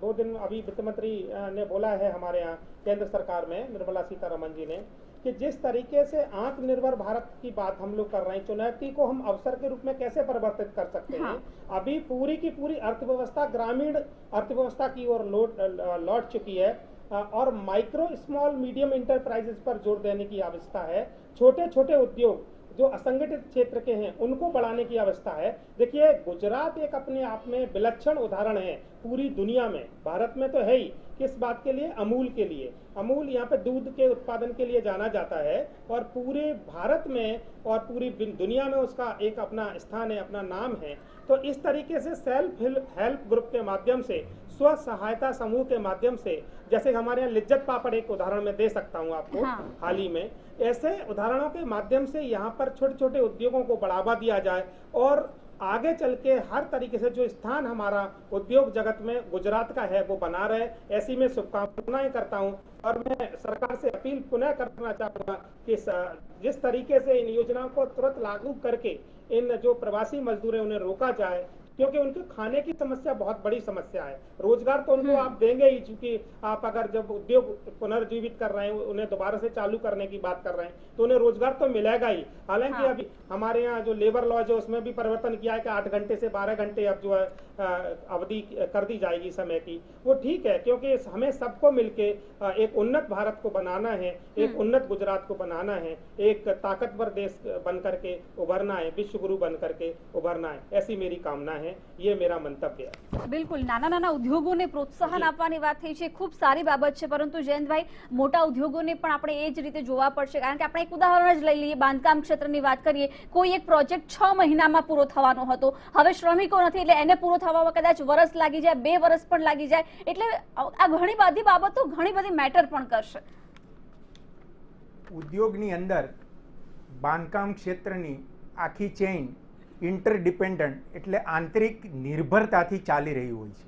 2 दिन अभी वित्त मंत्री ने बोला है हमारे यहाँ केंद्र सरकार में, निर्मला सीतारमण जी ने, कि जिस तरीके से आत्मनिर्भर भारत की बात हम लोग कर रहे हैं, चुनौती को हम अवसर के रूप में कैसे परिवर्तित कर सकते हैं। अभी पूरी की पूरी अर्थव्यवस्था ग्रामीण अर्थव्यवस्था की ओर लौट चुकी है और माइक्रो स्मॉल मीडियम इंटरप्राइजेस पर जोर देने की आवश्यकता है। छोटे छोटे उद्योग जो असंगठित क्षेत्र के हैं उनको बढ़ाने की आवश्यकता है। देखिए, गुजरात एक अपने आप में विलक्षण उदाहरण है पूरी दुनिया में, भारत में तो है ही। किस बात के लिए? अमूल के लिए। अमूल यहाँ पे दूध के उत्पादन के लिए जाना जाता है और पूरे भारत में और पूरी दुनिया में उसका एक अपना स्थान है, अपना नाम है। तो इस तरीके से सेल्फ हेल्प ग्रुप के माध्यम से, स्व सहायता समूह के माध्यम से, जैसे हमारे यहाँ लिज्जत पापड़ एक उदाहरण मैं दे सकता हूँ आपको, हाल ही में ऐसे उदाहरणों के माध्यम से यहाँ पर छोटे छोटे उद्योगों को बढ़ावा दिया जाए और आगे चल के हर तरीके से जो स्थान हमारा उद्योग जगत में गुजरात का है वो बना रहे, ऐसी मैं शुभकामनाएं करता हूं। और मैं सरकार से अपील पुनः करना चाहूंगा कि जिस तरीके से इन योजनाओं को तुरंत लागू करके इन जो प्रवासी मजदूर हैं उन्हें रोका जाए, क्योंकि उनके खाने की समस्या बहुत बड़ी समस्या है। रोजगार तो उनको आप देंगे ही, चूंकि आप अगर जब उद्योग पुनर्जीवित कर रहे हैं, उन्हें दोबारा से चालू करने की बात कर रहे हैं, तो उन्हें रोजगार तो मिलेगा ही। हालांकि अभी हमारे यहाँ जो लेबर लॉ है उसमें भी परिवर्तन किया है कि 8 घंटे से 12 घंटे अब जो है अवधि कर दी जाएगी समय की। वो ठीक है, क्योंकि हमें सबको मिलके एक उन्नत भारत को बनाना है, एक उन्नत गुजरात को बनाना है, एक ताकतवर देश बन करके उभरना है, विश्व गुरु बन करके उभरना है, ऐसी मेरी कामना है। ये मेरा મંતવ્ય है। બિલકુલ, નાના નાના ઉદ્યોગોને પ્રોત્સાહન આપવાની વાત થઈ છે, ખૂબ સારી બાબત છે, પરંતુ જયંતભાઈ મોટા ઉદ્યોગોને પણ આપણે એ જ રીતે જોવા પડશે, કારણ કે આપણે એક ઉદાહરણ જ લઈ લઈએ, બાંધકામ ક્ષેત્રની વાત કરીએ, કોઈ એક પ્રોજેક્ટ 6 મહિનામાં પૂરો થવાનો હતો, હવે શ્રમિકો નથી એટલે એને પૂરો થવામાં કદાચ વર્ષ લાગી જાય, 2 વર્ષ પણ લાગી જાય, એટલે આ ઘણી બધી બાબતો ઘણી બધી મેટર પણ કરશે। ઉદ્યોગની અંદર બાંધકામ ક્ષેત્રની આખી ચેઇન ઇન્ટરડિપેન્ડન્ટ એટલે આંતરિક નિર્ભરતાથી ચાલી રહી હોય છે।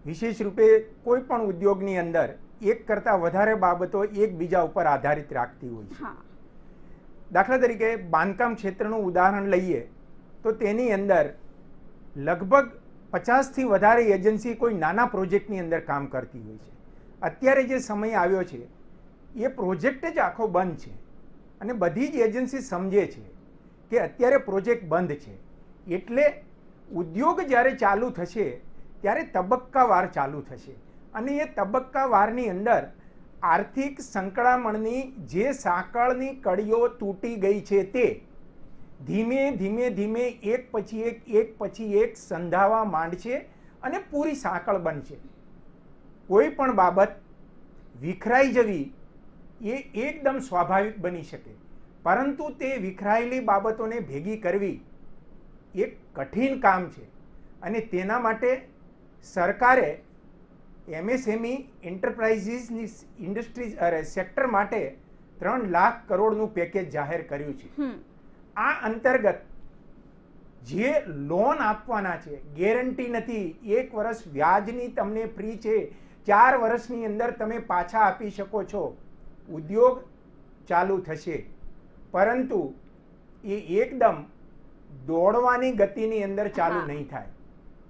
વિશેષ રૂપે કોઈ પણ ઉદ્યોગની અંદર એક કરતાં વધારે બાબતો એકબીજા ઉપર આધારિત રાખતી હોય છે। દાખલા તરીકે બાંધકામ ક્ષેત્રનું ઉદાહરણ લઈએ તો તેની અંદર લગભગ 50થી વધારે એજન્સી કોઈ નાના પ્રોજેક્ટની અંદર કામ કરતી હોય છે। અત્યારે જે સમય આવ્યો છે એ પ્રોજેક્ટ જ આખો બંધ છે અને બધી જ એજન્સી સમજે છે કે અત્યારે પ્રોજેક્ટ બંધ છે, એટલે ઉદ્યોગ જ્યારે ચાલુ થશે ત્યારે તબક્કાવાર ચાલુ થશે અને એ તબક્કાવારની અંદર આર્થિક સંકળામણની જે સાંકળની કડીઓ તૂટી ગઈ છે તે ધીમે ધીમે ધીમે એક પછી એક સંધાવા માંડશે અને પૂરી સાંકળ બનશે। કોઈ પણ બાબત વિખરાઈ જવી એ એકદમ સ્વાભાવિક બની શકે, પરંતુ તે વિખરાયેલી બાબતોને ભેગી કરવી એક કઠિન કામ છે અને તેના માટે સરકારે MSME એન્ટરપ્રાઇઝીસની ઇન્ડસ્ટ્રીઝ સેક્ટર માટે 3 લાખ કરોડનું પેકેજ જાહેર કર્યું છે। આ અંતર્ગત જે લોન આપવાના છે, ગેરંટી નથી, 1 વર્ષ વ્યાજની તમને ફ્રી છે, 4 વર્ષની અંદર તમે પાછા આપી શકો છો, ઉદ્યોગ ચાલુ થશે। પરંતુ એ એકદમ દોડવાની ગતિની અંદર ચાલુ નહીં થાય।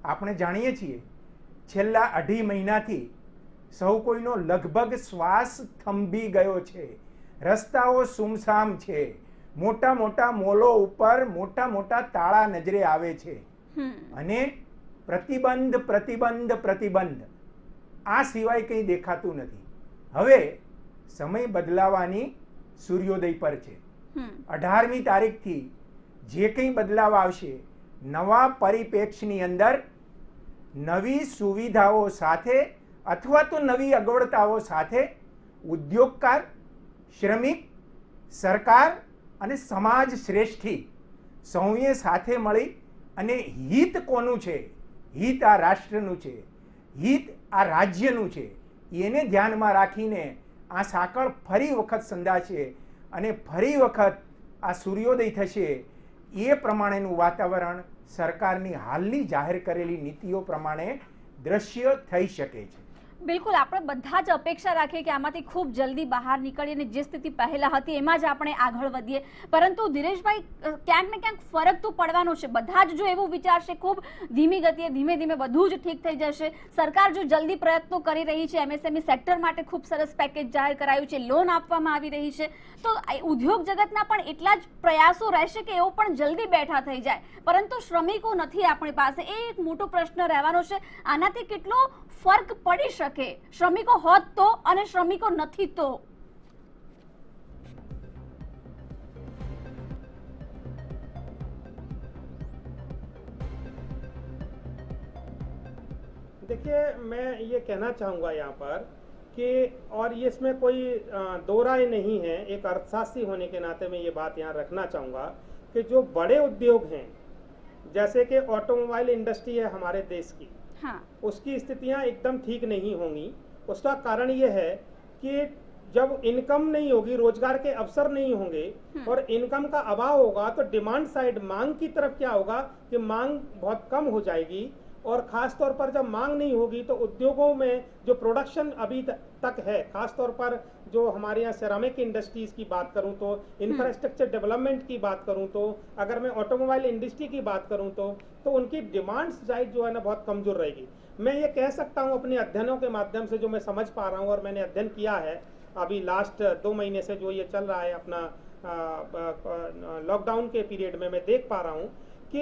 આપણે જાણીએ છીએ છેલ્લા 2.5 મહિનાથી સૌ કોઈનો લગભગ શ્વાસ થંભી ગયો છે, રસ્તાઓ સુમસામ છે, મોટા મોટા મોલો ઉપર મોટા મોટા તાળા નજરે આવે છે અને પ્રતિબંધ પ્રતિબંધ પ્રતિબંધ, આ સિવાય કંઈ દેખાતું નથી। હવે સમય બદલાવાની સૂર્યોદય પર છે। 18મી તારીખથી જે કંઈ બદલાવ આવશે, નવા પરિપ્રેક્ષ્યની અંદર નવી સુવિધાઓ સાથે અથવા તો નવી અગવડતાઓ સાથે ઉદ્યોગકાર, શ્રમિક, સરકાર અને સમાજ શ્રેષ્ઠી સૌએ સાથે મળી અને હિત કોનું છે, હિત આ રાષ્ટ્રનું છે, હિત આ રાજ્યનું છે, એને ધ્યાનમાં રાખીને આ સાંકળ ફરી વખત સંધાશે અને ફરી વખત આ સૂર્યોદય થશે. એ પ્રમાણેનું વાતાવરણ સરકારની હાલની જાહેર કરેલી નીતિઓ પ્રમાણે દ્રશ્ય થઈ શકે છે. બિલકુલ, આપણે બધા જ અપેક્ષા રાખીએ કે આમાંથી ખૂબ જલ્દી બહાર નીકળીએ અને જે સ્થિતિ પહેલા હતી એમાં જ આપણે આગળ વધીએ. પરંતુ ધીરેશભાઈ, ક્યાંક ને ક્યાંક ફરક તો પડવાનો છે. બધા જ જો એવું વિચારશે ખૂબ ધીમી ગતિએ ધીમે ધીમે બધું જ ઠીક થઈ જશે. સરકાર જો જલ્દી પ્રયત્નો કરી રહી છે, એમએસએમઈ સેક્ટર માટે ખૂબ સરસ પેકેજ જાહેર કરાયું છે, લોન આપવામાં આવી રહી છે, તો ઉદ્યોગ જગતના પણ એટલા જ પ્રયાસો રહેશે કે એઓ પણ જલ્દી બેઠા થઈ જાય. પરંતુ શ્રમિકો નથી આપણી પાસે. એ એક મોટો પ્રશ્ન રહેવાનો છે. આનાથી કેટલો ફરક પડી શકે? શ્રમિકો હોત તો અને શ્રમિકો નથી તો? देखिए, मैं ये कहना चाहूँगा यहाँ पर कि, और ये इसमें कोई दो राय नहीं है, एक अर्थशास्त्री होने के नाते मैं ये बात यहाँ रखना चाहूँगा कि जो बड़े उद्योग हैं, जैसे कि ऑटोमोबाइल इंडस्ट्री है हमारे देश की, हाँ, उसकी स्थितियाँ एकदम ठीक नहीं होंगी. उसका कारण ये है कि जब इनकम नहीं होगी, रोजगार के अवसर नहीं होंगे और इनकम का अभाव होगा, तो डिमांड साइड, मांग की तरफ क्या होगा कि मांग बहुत कम हो जाएगी. और खास तौर पर जब मांग नहीं होगी तो उद्योगों में जो प्रोडक्शन अभी तक है, खास तौर पर जो हमारे यहाँ सेरामिक इंडस्ट्रीज की बात करूं तो, इंफ्रास्ट्रक्चर डेवलपमेंट की बात करूं तो, अगर मैं ऑटोमोबाइल इंडस्ट्री की बात करूं तो उनकी डिमांड साइड जो है ना बहुत कमजोर रहेगी. मैं ये कह सकता हूँ अपने अध्ययनों के माध्यम से, जो मैं समझ पा रहा हूँ और मैंने अध्ययन किया है अभी लास्ट 2 महीने से जो ये चल रहा है अपना लॉकडाउन के पीरियड में, मैं देख पा रहा हूँ कि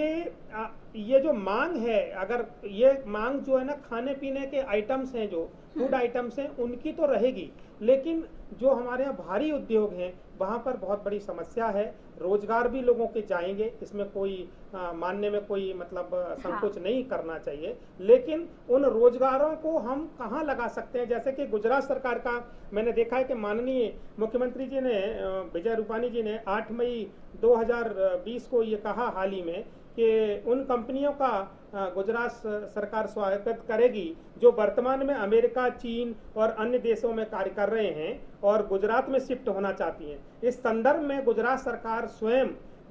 ये जो मांग है, अगर ये मांग जो है ना खाने पीने के आइटम्स हैं, जो फूड आइटम्स हैं, उनकी तो रहेगी, लेकिन जो हमारे यहाँ भारी उद्योग हैं वहाँ पर बहुत बड़ी समस्या है. रोजगार भी लोगों के जाएंगे, इसमें कोई मानने में कोई मतलब संकोच नहीं करना चाहिए, लेकिन उन रोजगारों को हम कहाँ लगा सकते हैं? जैसे कि गुजरात सरकार का मैंने देखा है कि माननीय मुख्यमंत्री जी ने, विजय रूपानी जी ने 8 मई 2020 को ये कहा हाल ही में कि उन कंपनियों का गुजरात सरकार स्वागत करेगी जो वर्तमान में अमेरिका, चीन और अन्य देशों में कार्य कर रहे हैं और गुजरात में शिफ्ट होना चाहती हैं. इस संदर्भ में गुजरात सरकार स्वयं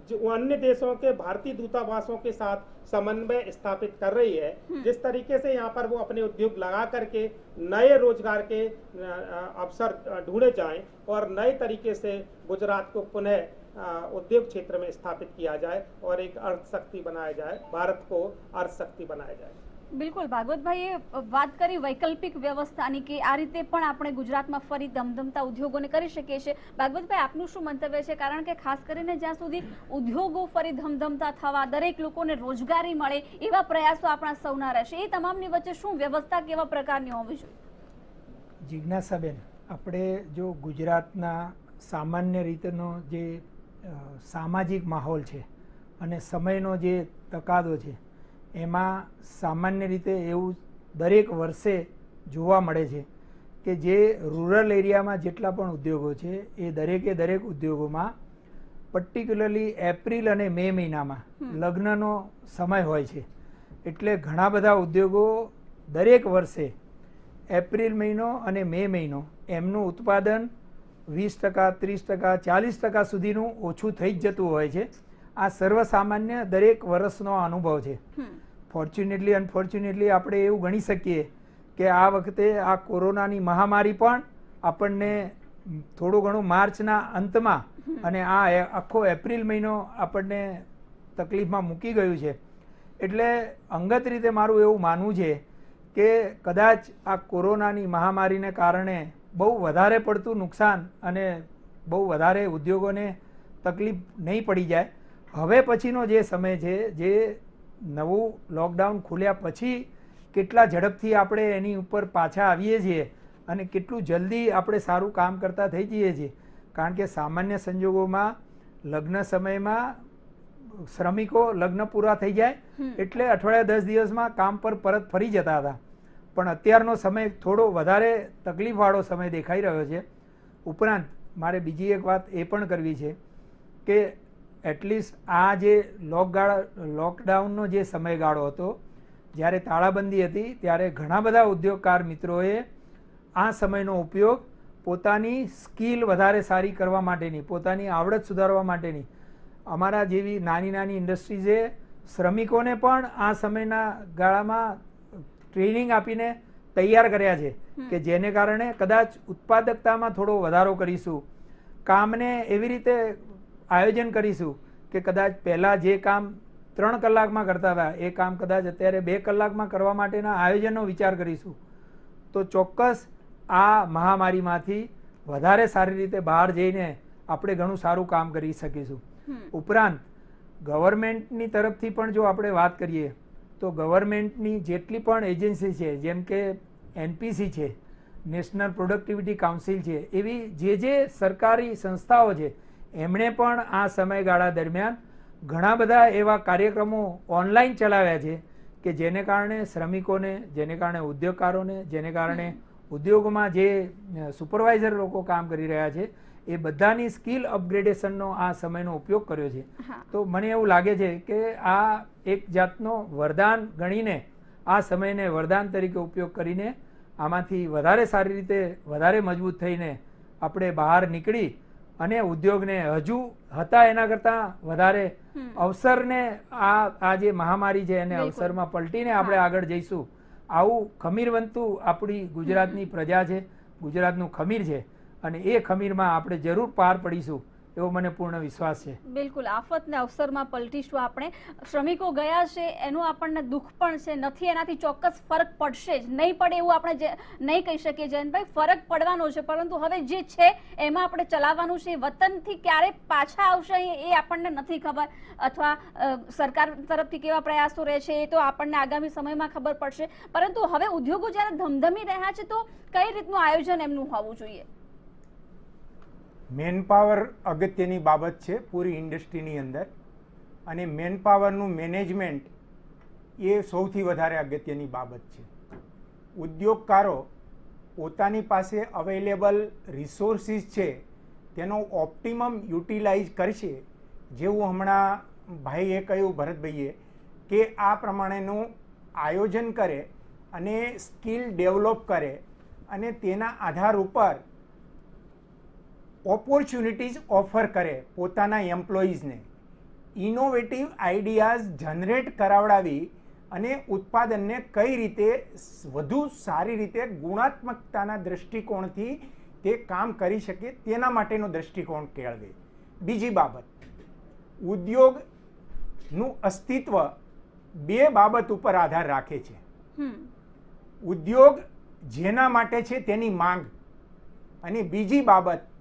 जो अन्य देशों के भारतीय दूतावासों के साथ समन्वय स्थापित कर रही है, जिस तरीके से यहाँ पर वो अपने उद्योग लगा करके नए रोजगार के अवसर ढूंढे जाएं और नए तरीके से गुजरात को पुनः उद्योग क्षेत्र में स्थापित किया जाए और एक अर्थशक्ति बनाया जाए, भारत को अर्थशक्ति बनाया जाए. બિલકુલ, ભાગવતભાઈએ વાત કરી વૈકલ્પિક વ્યવસ્થાની કે આ રીતે પણ આપણે ગુજરાતમાં ફરી ધમધમતા ઉદ્યોગોને કરી શકીએ છીએ. ભાગવતભાઈ, આપનું શું મંતવ્ય છે? કારણ કે ખાસ કરીને જ્યાં સુધી ઉદ્યોગો ફરી ધમધમતા થવા, દરેક લોકોને રોજગારી મળે એવા પ્રયાસો આપણા સૌના રહેશે. એ તમામની વચ્ચે શું વ્યવસ્થા કેવા પ્રકારની હોવી જોઈએ? જિજ્ઞાસાબેન, આપણે જો ગુજરાતના સામાન્ય રીતનો જે સામાજિક માહોલ છે અને સમયનો જે તકાદો છે, એમાં સામાન્ય રીતે એવું દરેક વર્ષે જોવા મળે છે કે જે રૂરલ એરિયામાં જેટલા પણ ઉદ્યોગો છે એ દરેક ઉદ્યોગોમાં પર્ટિક્યુલરલી એપ્રિલ અને મે મહિનામાં લગ્નનો સમય હોય છે. એટલે ઘણા બધા ઉદ્યોગો દરેક વર્ષે એપ્રિલ મહિનો અને મે મહિનો એમનું ઉત્પાદન 20%, 30%, 40% સુધીનું ઓછું થઈ જ જતું હોય છે. આ સર્વસામાન્ય દરેક વર્ષનો અનુભવ છે. ફોર્ચ્યુનેટલી અનફોર્ચ્યુનેટલી આપણે એવું ગણી શકીએ કે આ વખતે આ કોરોનાની મહામારી પણ આપણને થોડું ઘણું માર્ચના અંતમાં અને આ આખો એપ્રિલ મહિનો આપણને તકલીફમાં મૂકી ગયું છે. એટલે અંગત રીતે મારું એવું માનવું છે કે કદાચ આ કોરોનાની મહામારીને કારણે બહુ વધારે પડતું નુકસાન અને બહુ વધારે ઉદ્યોગોને તકલીફ નહીં પડી જાય. હવે પછીનો જે સમય છે, જે નવું લોકડાઉન ખુલ્યા પછી કેટલા ઝડપથી આપણે એની ઉપર પાછા આવીએ છીએ અને કેટલું જલ્દી આપણે સારું કામ કરતા થઈ જઈએ છીએ. કારણ કે સામાન્ય સંજોગોમાં લગ્ન સમયમાં શ્રમિકો લગ્ન પૂરા થઈ જાય એટલે અઠવાડિયા 10 દિવસમાં કામ પર પરત ફરી જતા હતા, પણ અત્યારનો સમય થોડો વધારે તકલીફવાળો સમય દેખાઈ રહ્યો છે. ઉપરાંત મારે બીજી એક વાત એ પણ કરવી છે કે એટલીસ્ટ આ જે લોકડાઉનનો જે સમયગાળો હતો, જ્યારે તાળાબંધી હતી, ત્યારે ઘણા બધા ઉદ્યોગકાર મિત્રોએ આ સમયનો ઉપયોગ પોતાની સ્કિલ વધારે સારી કરવા માટેની, પોતાની આવડત સુધારવા માટેની, અમારા જેવી નાની નાની ઇન્ડસ્ટ્રીઝે શ્રમિકોને પણ આ સમયના ગાળામાં ટ્રેનિંગ આપીને તૈયાર કર્યા છે કે જેને કારણે કદાચ ઉત્પાદકતામાં થોડો વધારો કરીશું, કામને એવી રીતે આયોજન કરીશું કે કદાચ પહેલાં જે કામ 3 કલાકમાં કરતા હતા એ કામ કદાચ અત્યારે 2 કલાકમાં કરવા માટેના આયોજનનો વિચાર કરીશું. તો ચોક્કસ આ મહામારીમાંથી વધારે સારી રીતે બહાર જઈને આપણે ઘણું સારું કામ કરી શકીશું. ઉપરાંત ગવર્મેન્ટની તરફથી પણ જો આપણે વાત કરીએ તો ગવર્મેન્ટની જેટલી પણ એજન્સી છે, જેમ કે NPC છે, નેશનલ પ્રોડક્ટિવિટી કાઉન્સિલ છે, એવી જે સરકારી સંસ્થાઓ છે, એમણે પણ આ સમયગાળા દરમિયાન ઘણા બધા એવા કાર્યક્રમો ઓનલાઈન ચલાવ્યા છે કે જેને કારણે શ્રમિકોને, જેને કારણે ઉદ્યોગકારોને, જેને કારણે ઉદ્યોગોમાં જે સુપરવાઇઝર લોકો કામ કરી રહ્યા છે એ બધાની સ્કિલ અપગ્રેડેશનનો આ સમયનો ઉપયોગ કર્યો છે. તો મને એવું લાગે છે કે આ એક જાતનો વરદાન ગણીને, આ સમયને વરદાન તરીકે ઉપયોગ કરીને આમાંથી વધારે સારી રીતે, વધારે મજબૂત થઈને આપણે બહાર નીકળી અને ઉદ્યોગને હજુ હતા એના કરતાં વધારે અવસરને, આ જે મહામારી છે એને અવસરમાં પલટીને આપણે આગળ જઈશું. આવું ખમીરવંતું આપણી ગુજરાતની પ્રજા છે, ગુજરાતનું ખમીર છે, અને એ ખમીરમાં આપણે જરૂર પાર પડીશું એવો મને પૂર્ણ વિશ્વાસ છે. બિલકુલ, આફતને અવસરમાં પલટીશું આપણે. શ્રમિકો ગયા છે એનું આપણને દુઃખ પણ છે, નથી એનાથી ચોક્કસ ફરક પડશે જ, નહીં પડે એવું આપણે નહીં કહી શકીએ જયંતભાઈ, ફરક પડવાનો છે, પરંતુ હવે જે છે એમાં આપણે ચલાવવાનું છે. વતનથી ક્યારે પાછા આવશે એ આપણને નથી ખબર, અથવા સરકાર તરફથી કેવા પ્રયાસો રહે છે એ તો આપણને આગામી સમયમાં ખબર પડશે, પરંતુ હવે ઉદ્યોગો જ્યારે ધમધમી રહ્યા છે તો કઈ રીતનું આયોજન એમનું હોવું જોઈએ? મેનપાવર અગત્યની બાબત છે પૂરી ઇન્ડસ્ટ્રીની અંદર, અને મેનપાવરનું મેનેજમેન્ટ એ સૌથી વધારે અગત્યની બાબત છે. ઉદ્યોગકારો પોતાની પાસે અવેલેબલ રિસોર્સિસ છે તેનો ઓપ્ટિમમ યુટિલાઇઝ કરશે, જેવું હમણાં ભાઈએ કહ્યું, ભરતભાઈએ, કે આ પ્રમાણેનું આયોજન કરે અને સ્કિલ ડેવલપ કરે અને તેના આધાર ઉપર ઓપોર્ચ્યુનિટીઝ ઓફર કરે પોતાના એમ્પ્લોઈઝને, ઇનોવેટિવ આઈડિયાઝ જનરેટ કરાવડાવી અને ઉત્પાદનને કઈ રીતે વધુ સારી રીતે ગુણાત્મકતાના દૃષ્ટિકોણથી તે કામ કરી શકે તેના માટેનો દૃષ્ટિકોણ કેળવે. બીજી બાબત, ઉદ્યોગનું અસ્તિત્વ 2 બાબત ઉપર આધાર રાખે છે. ઉદ્યોગ જેના માટે છે તેની માંગ, અને બીજી બાબત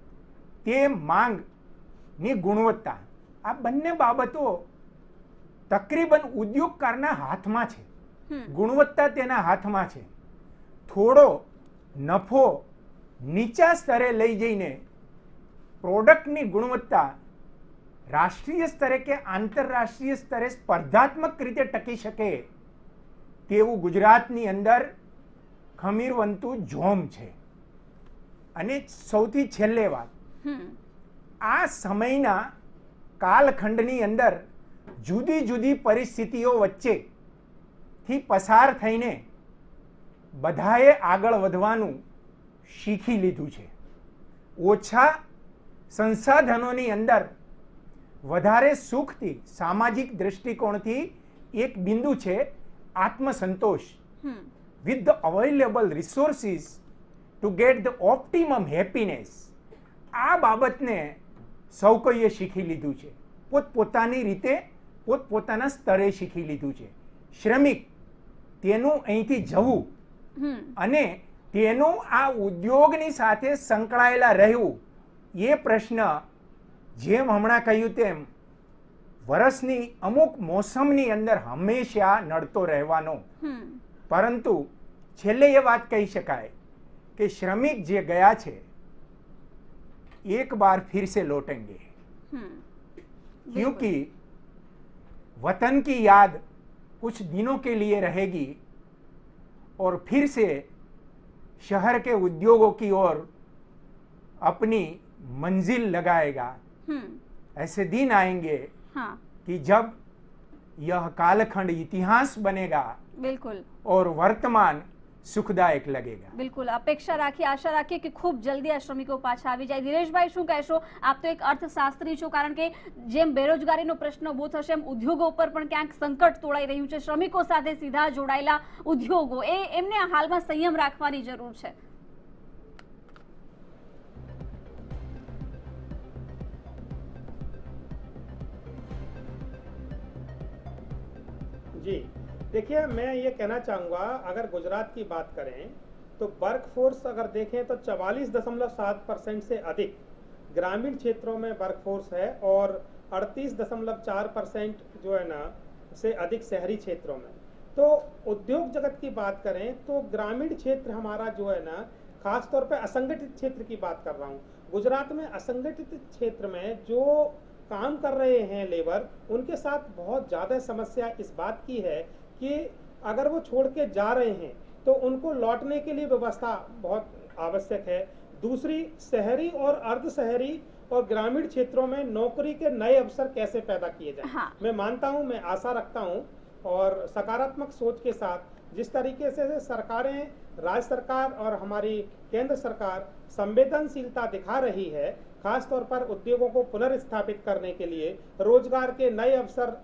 તે માંગની ગુણવત્તા. આ બંને બાબતો તકરીબન ઉદ્યોગકારના હાથમાં છે, ગુણવત્તા તેના હાથમાં છે. થોડો નફો નીચા સ્તરે લઈ જઈને પ્રોડક્ટની ગુણવત્તા રાષ્ટ્રીય સ્તરે કે આંતરરાષ્ટ્રીય સ્તરે સ્પર્ધાત્મક રીતે ટકી શકે તેવું ગુજરાતની અંદર ખમીરવંતું જોમ છે. અને સૌથી છેલ્લે વાત, આ સમયના કાલખંડની અંદર જુદી જુદી પરિસ્થિતિઓ વચ્ચેથી પસાર થઈને બધાએ આગળ વધવાનું શીખી લીધું છે. ઓછા સંસાધનોની અંદર વધારે સુખથી, સામાજિક દૃષ્ટિકોણથી એક બિંદુ છે આત્મસંતોષ. with the available resources to get the optimum happiness. આ બાબતને સૌ કોઈએ શીખી લીધું છે, પોતપોતાની રીતે, પોતપોતાના સ્તરે શીખી લીધું છે. શ્રમિક તેનું અહીંથી જવું અને તેનું આ ઉદ્યોગની સાથે સંકળાયેલા રહેવું, એ પ્રશ્ન જેમ હમણાં કહ્યું તેમ વર્ષની અમુક મોસમની અંદર હંમેશા નડતો રહેવાનો. પરંતુ છેલ્લે એ વાત કહી શકાય કે શ્રમિક જે ગયા છે एक बार फिर से लौटेंगे, क्योंकि वतन की याद कुछ दिनों के लिए रहेगी और फिर से शहर के उद्योगों की ओर अपनी मंजिल लगाएगा। ऐसे दिन आएंगे हाँ कि जब यह कालखंड इतिहास बनेगा बिल्कुल और वर्तमान સુખદાયક लगेगा। બિલકુલ અપેક્ષા રાખી આશા રાખીએ કે ખૂબ જલ્દી આ શ્રમિકો પાછા આવી જાય। ધીરેશભાઈ શું કહેશો? આપ તો એક અર્થશાસ્ત્રી છો, કારણ કે જેમ બેરોજગારીનો પ્રશ્ન ઊભો થશે એમ ઉદ્યોગો ઉપર પણ ક્યાંક સંકટ તોળાઈ રહ્યું છે। શ્રમિકો સાથે સીધા જોડાયેલા ઉદ્યોગો એમને આ હાલમાં સંયમ રાખવાની જરૂર છે। जी देखिए, मैं ये कहना चाहूँगा, अगर गुजरात की बात करें तो वर्कफोर्स अगर देखें तो 44.7% से अधिक ग्रामीण क्षेत्रों में वर्कफोर्स है और 38.4% जो है ना से अधिक शहरी क्षेत्रों में। तो उद्योग जगत की बात करें तो ग्रामीण क्षेत्र हमारा जो है ना, खास तौर पे असंगठित क्षेत्र की बात कर रहा हूँ। गुजरात में असंगठित क्षेत्र में जो काम कर रहे हैं लेबर, उनके साथ बहुत ज़्यादा समस्या इस बात की है कि अगर वो छोड़ के जा रहे हैं तो उनको लौटने के लिए व्यवस्था बहुत आवश्यक है। दूसरी, शहरी और अर्ध शहरी और ग्रामीण क्षेत्रों में नौकरी के नए अवसर कैसे पैदा किए जाएं। हाँ। मैं मानता हूं, मैं आशा रखता हूं और सकारात्मक सोच के साथ जिस तरीके से सरकारें, राज्य सरकार और हमारी केंद्र सरकार संवेदनशीलता दिखा रही है, खास तौर पर उद्योगों को पुनर्स्थापित करने के लिए, रोजगार के नए अवसर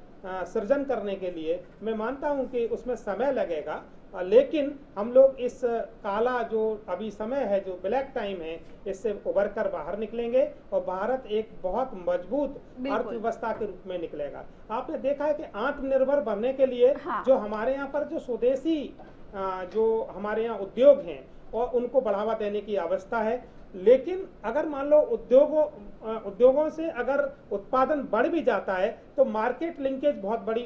सृजन करने के लिए, मैं मानता हूं कि उसमें समय लगेगा, लेकिन हम लोग इस काला जो अभी समय है, जो ब्लैक टाइम है, इससे उभर कर बाहर निकलेंगे और भारत एक बहुत मजबूत अर्थव्यवस्था के रूप में निकलेगा। आपने देखा है कि आत्मनिर्भर बनने के लिए हाँ। जो हमारे यहाँ पर जो स्वदेशी जो हमारे यहाँ उद्योग हैं और उनको बढ़ावा देने की आवश्यकता है। लेकिन अगर मान लो उद्योगों से अगर उत्पादन बढ़ भी जाता है तो मार्केट लिंकेज बहुत बड़ी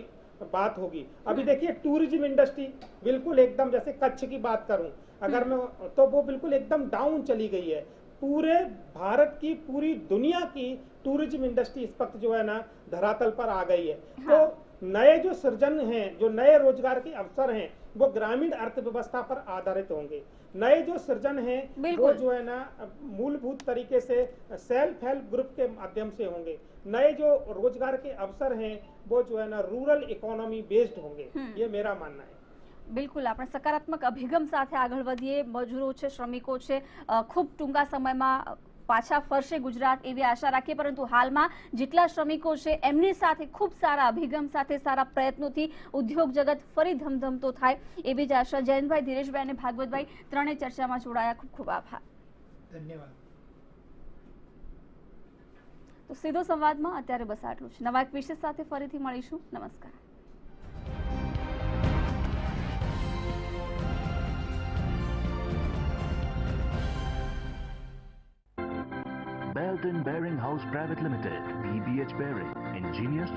बात होगी। अभी देखिए टूरिज्म इंडस्ट्री बिल्कुल एकदम, जैसे कच्छ की बात करूं अगर मैं, तो वो बिल्कुल एकदम डाउन चली गई है। पूरे भारत की, पूरी दुनिया की टूरिज्म इंडस्ट्री इस वक्त जो है ना धरातल पर आ गई है। हाँ। तो नए जो सृजन हैं, जो नए रोजगार के अवसर हैं, वो ग्रामीण अर्थव्यवस्था पर आधारित होंगे। नए जो सृजन हैं वो जो है ना मूलभूत तरीके से सेल्फ हेल्प ग्रुप के माध्यम से होंगे। नए जो रोजगार के अवसर हैं वो जो है ना रूरल इकोनॉमी बेस्ड होंगे, ये मेरा मानना है। બિલકુલ આપણે સકારાત્મક અભિગમ સાથે આગળ વધીએ। મજૂરો છે, શ્રમિકો છે, ખૂબ ટૂંકા સમયમાં પાછા ફરશે ગુજરાત એવી આશા રાખીએ। પરંતુ હાલમાં જેટલા શ્રમિકો છે એમની સાથે ખૂબ સારા અભિગમ સાથે, સારા પ્રયત્નોથી ઉદ્યોગ જગત ફરી ધમધમતો થાય એવી જ આશા। જયંતભાઈ, ધીરેશભાઈ અને ભાગવતભાઈ ત્રણેય ચર્ચામાં જોડાયા, ખૂબ ખૂબ આભાર। ધન્યવાદ। તો સીધો સંવાદમાં અત્યારે બસ આટલું જ। નવા એક વિષય સાથે ફરીથી મળીશું। નમસ્કાર। Belt and Bearing House Private Limited, BBH Bearing, Engineers